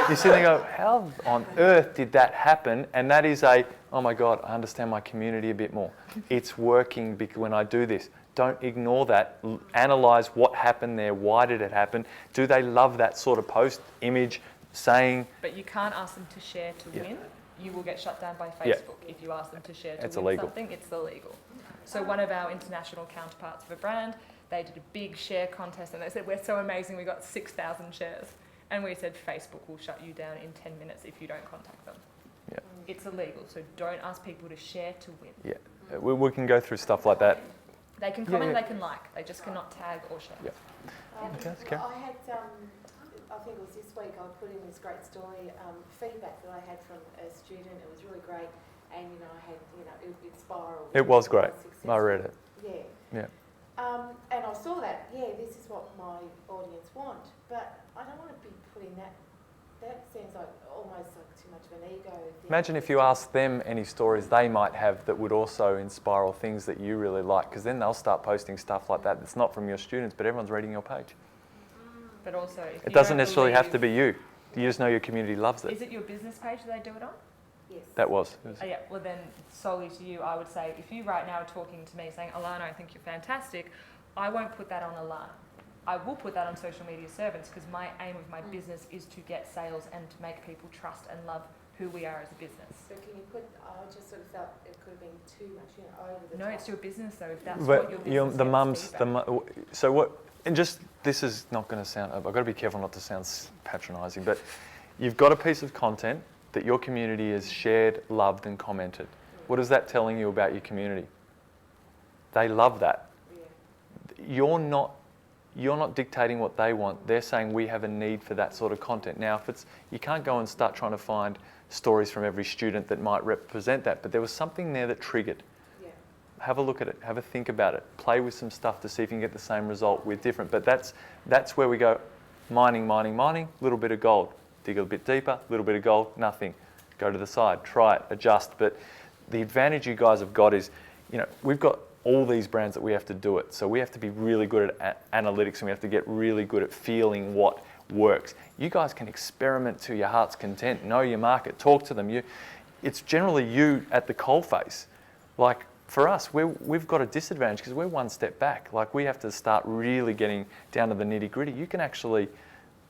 you sit there and go, how on earth did that happen? And that is oh my God, I understand my community a bit more. It's working because when I do this. Don't ignore that. Analyze what happened there. Why did it happen? Do they love that sort of post, image, saying? But you can't ask them to share to win. You will get shut down by Facebook Yeah. if you ask them to share to It's win illegal. something. It's illegal. So one of our international counterparts of a brand, they did a big share contest and they said, we're so amazing, we got 6,000 shares. And we said, Facebook will shut you down in 10 minutes if you don't contact them. Yeah. It's illegal, so don't ask people to share to win. Yeah, we can go through stuff like that. They can comment, they can like, they just cannot tag or share. Yeah. Okay, okay. I had, I think it was this week, I put in this great story, feedback that I had from a student. It was really great, and I had, it spiraled. It was great. Successful. I read it. Yeah. And I saw that. This is what my audience want, but I don't want to be putting that. That seems like almost like too much of an ego thing. Imagine if you asked them any stories they might have that would also inspire things that you really like, because then they'll start posting stuff like that that's not from your students, but everyone's reading your page. But also, if It you doesn't don't necessarily have to believe- be you. You just know your community loves it. Is it your business page that they do it on? Yes. That was. Oh, yeah, well then, solely to you, I would say, if you right now are talking to me saying, Alana, I think you're fantastic, I won't put that on Alana. I will put that on social media servants because my aim of my business is to get sales and to make people trust and love who we are as a business. So can you put, I just sort of felt it could have been too much, over the No, top. it's your business though, if that's But what your business the gets mums, feedback. so what, and just, this is not going to sound, I've got to be careful not to sound patronising, but you've got a piece of content that your community has shared, loved and commented. What is that telling you about your community? They love that. Yeah. You're not dictating what they want. They're saying we have a need for that sort of content. Now, if it's, you can't go and start trying to find stories from every student that might represent that, but there was something there that triggered. Yeah. Have a look at it, have a think about it, play with some stuff to see if you can get the same result with different. But that's where we go, mining, little bit of gold. Dig a bit deeper, little bit of gold, nothing. Go to the side, try it, adjust. But the advantage you guys have got is, we've got all these brands that we have to do it. So we have to be really good at analytics and we have to get really good at feeling what works. You guys can experiment to your heart's content, know your market, talk to them. It's generally you at the coalface. Like for us, we've got a disadvantage because we're one step back. Like we have to start really getting down to the nitty gritty. You can actually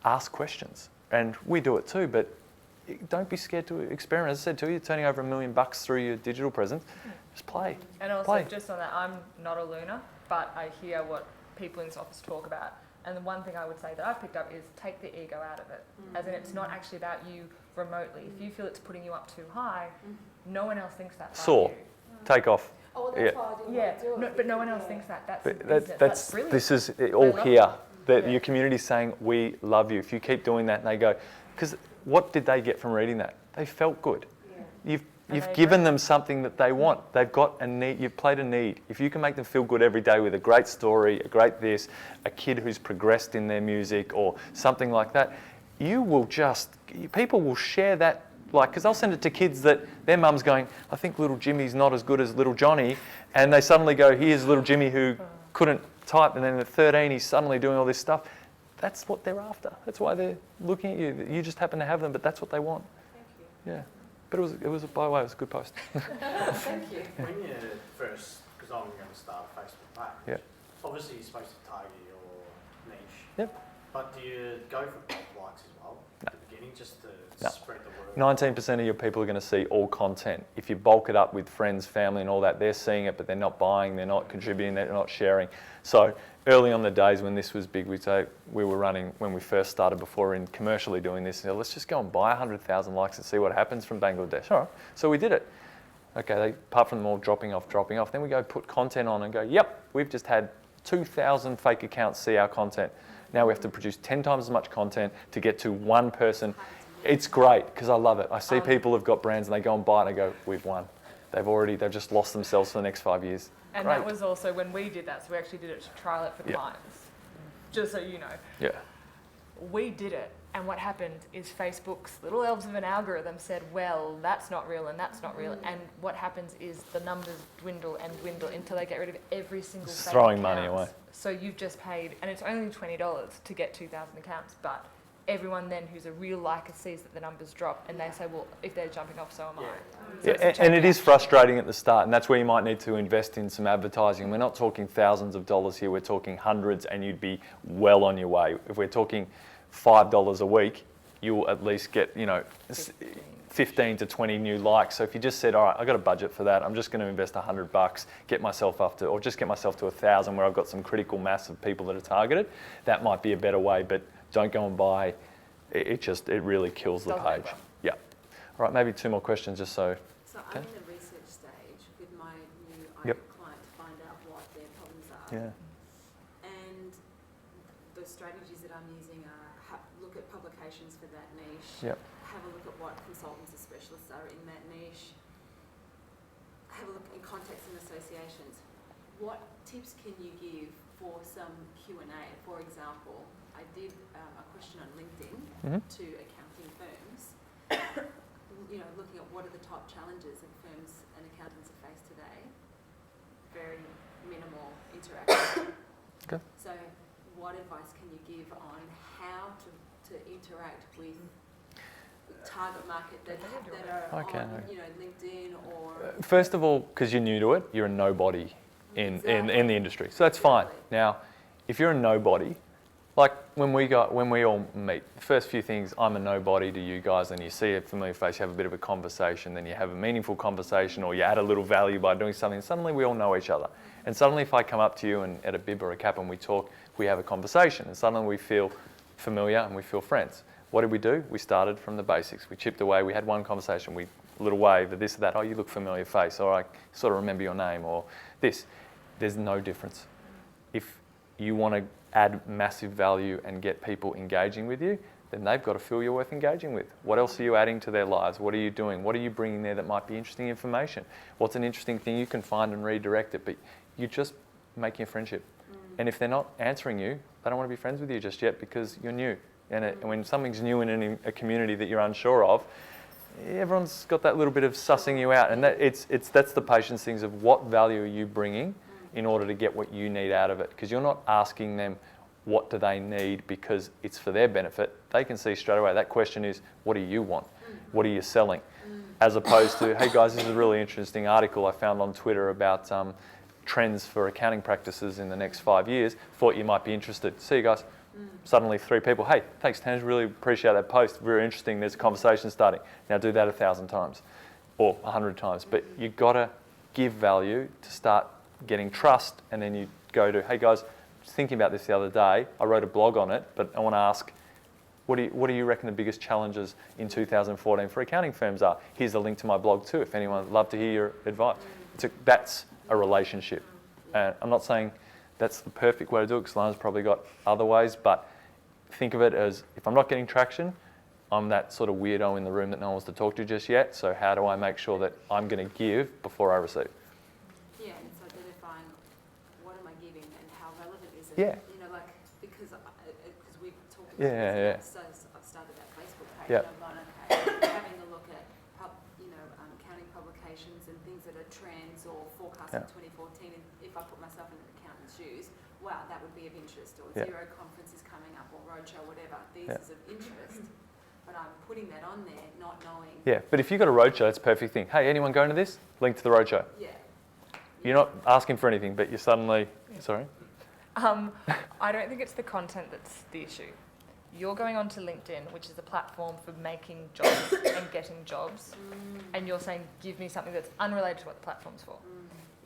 ask questions and we do it too, but don't be scared to experiment. As I said to you, you're turning over $1 million through your digital presence. Just play. And also, play. just on that, I'm not a Luna, but I hear what people in this office talk about. And the one thing I would say that I've picked up is take the ego out of it. As in, it's not actually about you remotely. If you feel it's putting you up too high, no one else thinks that. Soar. Take off. Oh, well, that's why I didn't want to do it. No, but no one else thinks that. That's But business. That's brilliant. this is it all love here. That Yeah. your community's saying, we love you. If you keep doing that and they go, because what did they get from reading that? They felt good. Yeah. You've given them something that they want. They've got a need. You've played a need. If you can make them feel good every day with a great story, a great this, a kid who's progressed in their music or something like that, people will share that. Like, because I'll send it to kids that their mum's going, I think little Jimmy's not as good as little Johnny. And they suddenly go, here's little Jimmy who couldn't type. And then at 13, he's suddenly doing all this stuff. That's what they're after. That's why they're looking at you. You just happen to have them, but that's what they want. Thank you. Yeah. But it was by the way, it was a good post. Thank you. When you first, because I'm going to start a Facebook page, Yeah. obviously you're supposed to target your niche. Yep. But do you go for bulk likes as well at the beginning, just to No. spread the word? 19% of your people are going to see all content. If you bulk it up with friends, family and all that, they're seeing it, but they're not buying, they're not contributing, they're not sharing. So early on the days when this was big, we were running, when we first started before in commercially doing this, let's just go and buy 100,000 likes and see what happens from Bangladesh. All right, so we did it. Okay, apart from them all dropping off, then we go put content on and go, yep, we've just had 2,000 fake accounts see our content. Now we have to produce 10 times as much content to get to one person. It's great because I love it. I see people have got brands and they go and buy it and I go, we've won. They've just lost themselves for the next 5 years. And Great. that was also when we did that. So we actually did it to trial it for Yeah. clients. Just so you know. Yeah. We did it. And what happened is Facebook's little elves of an algorithm said, well, that's not real and that's not real. And what happens is the numbers dwindle and dwindle until they get rid of every single Just fake throwing money accounts. away. So you've just paid, and it's only $20 to get 2,000 accounts, but everyone then who's a real liker sees that the numbers drop and they say, well, if they're jumping off, so am I. So Yeah, it's a and it chain is frustrating at the start, and that's where you might need to invest in some advertising. We're not talking thousands of dollars here, we're talking hundreds, and you'd be well on your way. If we're talking $5 a week, you'll at least get, 15 to 20 new likes. So if you just said, all right, I've got a budget for that, I'm just going to invest $100, get myself up to, or just get myself to 1,000 where I've got some critical mass of people that are targeted, that might be a better way, but don't go and buy, it really kills the Doesn't page. work. Yeah. All right, maybe 2 more questions just so. So Okay. I'm in the research stage with my new Yep. client to find out what their problems are. Yeah. And the strategies that I'm using are look at publications for that niche, Yep. have a look at what consultants or specialists are in that niche, have a look in contacts and associations. What tips can you give for some Q&A? For example, I did a question on LinkedIn to accounting firms, looking at what are the top challenges that firms and accountants are faced today. Very minimal interaction. Okay. So what advice can you give on how to interact with target market that are Okay. on, you know, LinkedIn or? First of all, because you're new to it, you're a nobody in the industry. So that's fine. Now, if you're a nobody, like when we all meet, the first few things, I'm a nobody to you guys, and you see a familiar face, you have a bit of a conversation, then you have a meaningful conversation, or you add a little value by doing something, suddenly we all know each other. And suddenly if I come up to you and at a bib or a cap and we talk, we have a conversation, and suddenly we feel familiar and we feel friends. What did we do? We started from the basics. We chipped away, we had one conversation, a little wave, or this or that, oh, you look familiar face, or I sort of remember your name, or this. There's no difference. If you want to add massive value and get people engaging with you, then they've got to feel you're worth engaging with. What else are you adding to their lives? What are you doing? What are you bringing there that might be interesting information? What's an interesting thing you can find and redirect it? But you're just making a friendship. And if they're not answering you, they don't want to be friends with you just yet because you're new. And when something's new in a community that you're unsure of, everyone's got that little bit of sussing you out. And that's the patience things of what value are you bringing in order to get what you need out of it. Because you're not asking them what do they need because it's for their benefit. They can see straight away. That question is, what do you want? What are you selling? As opposed to, hey guys, this is a really interesting article I found on Twitter about trends for accounting practices in the next 5 years. Thought you might be interested. See you guys. Suddenly 3 people, hey, thanks Tans, really appreciate that post. Very interesting, there's a conversation starting. Now do that 1,000 times or 100 times. But you've got to give value to start getting trust, and then you go to, hey guys, just thinking about this the other day, I wrote a blog on it, but I want to ask, what do you reckon the biggest challenges in 2014 for accounting firms are? Here's a link to my blog too, if anyone would love to hear your advice. That's a relationship. And I'm not saying that's the perfect way to do it, because Lana's probably got other ways, but think of it as, if I'm not getting traction, I'm that sort of weirdo in the room that no one wants to talk to just yet, so how do I make sure that I'm going to give before I receive? Yeah, and it's identifying what am I giving and how relevant is it? Yeah. You know, like, because we've talked Yeah, about yeah. so I've started that Facebook page, Yeah. and I've gone, okay, having a look at, accounting publications and things that are trends or forecasts Yeah. in 2014, and if I put myself in an accountant's shoes, wow, that would be of interest, or Yeah. Zero conference is coming up, or roadshow, whatever, these Yeah. is of interest. But I'm putting that on there, not knowing. Yeah, but if you've got a roadshow, it's a perfect thing. Hey, anyone going to this? Link to the roadshow. Yeah. You're not asking for anything, but you're suddenly, sorry? I don't think it's the content that's the issue. You're going onto LinkedIn, which is a platform for making jobs and getting jobs, and you're saying, give me something that's unrelated to what the platform's for.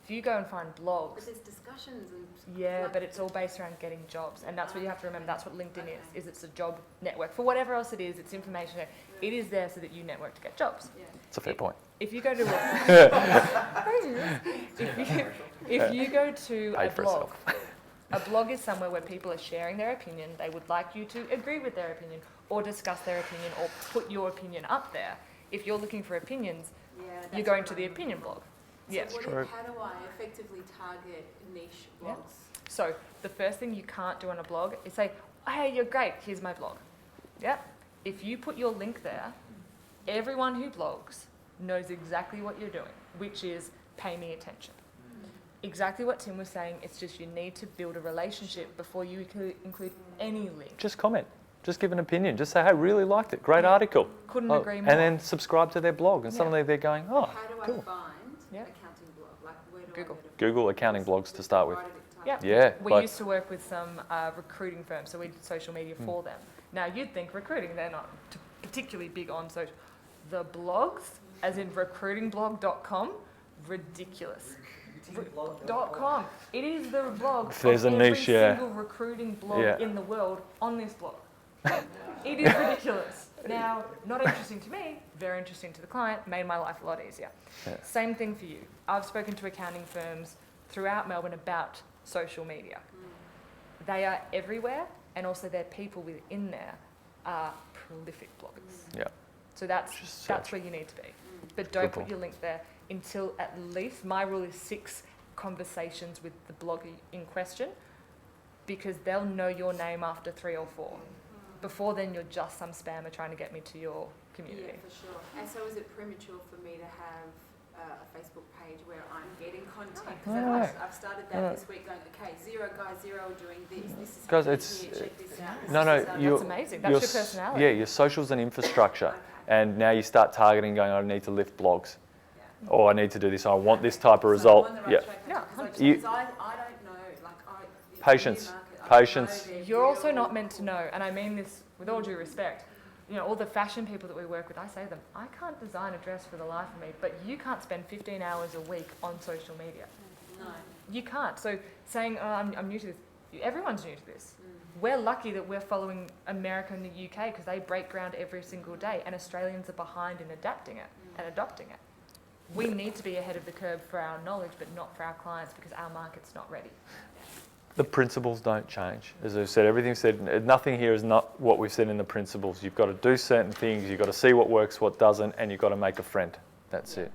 If you go and find But blogs, there's discussions and. yeah, like- but it's all based around getting jobs, and that's what you have to remember. That's what LinkedIn is it's a job network. For whatever else it is, it's information. It is there so that you network to get jobs. Yeah. It's a fair point. If you go to if you go to Paid a for blog, itself. a blog is somewhere where people are sharing their opinion. They would like you to agree with their opinion or discuss their opinion or put your opinion up there. If you're looking for opinions, Yeah, you're that's going what to the I'm- opinion blog. So Yes. True. how do I effectively target niche Yeah. blogs? So the first thing you can't do on a blog is say, hey, you're great, here's my blog. Yeah. If you put your link there, everyone who blogs knows exactly what you're doing, which is pay me attention. Exactly what Tim was saying, it's just you need to build a relationship before you include any link. Just comment. Just give an opinion. Just say, hey, really liked it. Great article. Couldn't Oh, agree more. and then subscribe to their blog, and Yeah. suddenly they're going, oh, How do I cool. find Yeah. accounting blog? Like, where do Google. I go to Google accounting blogs to start with. Write it, type Yeah. it. Yeah. We like- used to work with some recruiting firms, so we did social media for them. Now, you'd think recruiting, they're not particularly big on social. The blogs, as in recruitingblog.com, ridiculous. .com. It is the blog If there's of a every niche, yeah. single recruiting blog Yeah. in the world on this blog. It is ridiculous. Now, not interesting to me, very interesting to the client, made my life a lot easier. Yeah. Same thing for you. I've spoken to accounting firms throughout Melbourne about social media. They are everywhere, and also their people within there are prolific bloggers. Yeah. So that's Just that's search. where you need to be. But don't Good put point. your link there until at least, my rule is 6 conversations with the blogger in question, because they'll know your name after 3 or 4. Before then, you're just some spammer trying to get me to your community. Yeah, for sure. And so is it premature for me to have a Facebook page where I'm getting content? Because No. I've started that No. this week going, okay, Zero guys, Zero are doing this. This is Guys, happening it's- here, check this out. No, no, This is you're- That's amazing. That's your personality. Yeah, your social's an infrastructure. Okay. And now you start targeting, going, I need to lift blogs, or I need to do this. I want this type of result. So I'm on the Yeah. right track, Yeah, because You- I don't know, like it's a Patience. new market, I don't Patience. know their You're also real- not meant to know, and I mean this with all due respect. You know, all the fashion people that we work with, I say to them, I can't design a dress for the life of me, but you can't spend 15 hours a week on social media. No. You can't. So saying, oh, I'm new to this, everyone's new to this. We're lucky that we're following America and the UK because they break ground every single day, and Australians are behind in adapting it and adopting it. We need to be ahead of the curve for our knowledge, but not for our clients because our market's not ready. The principles don't change. As I said, everything said, nothing here is not what we've said in the principles. You've got to do certain things, you've got to see what works, what doesn't, and you've got to make a friend. That's it.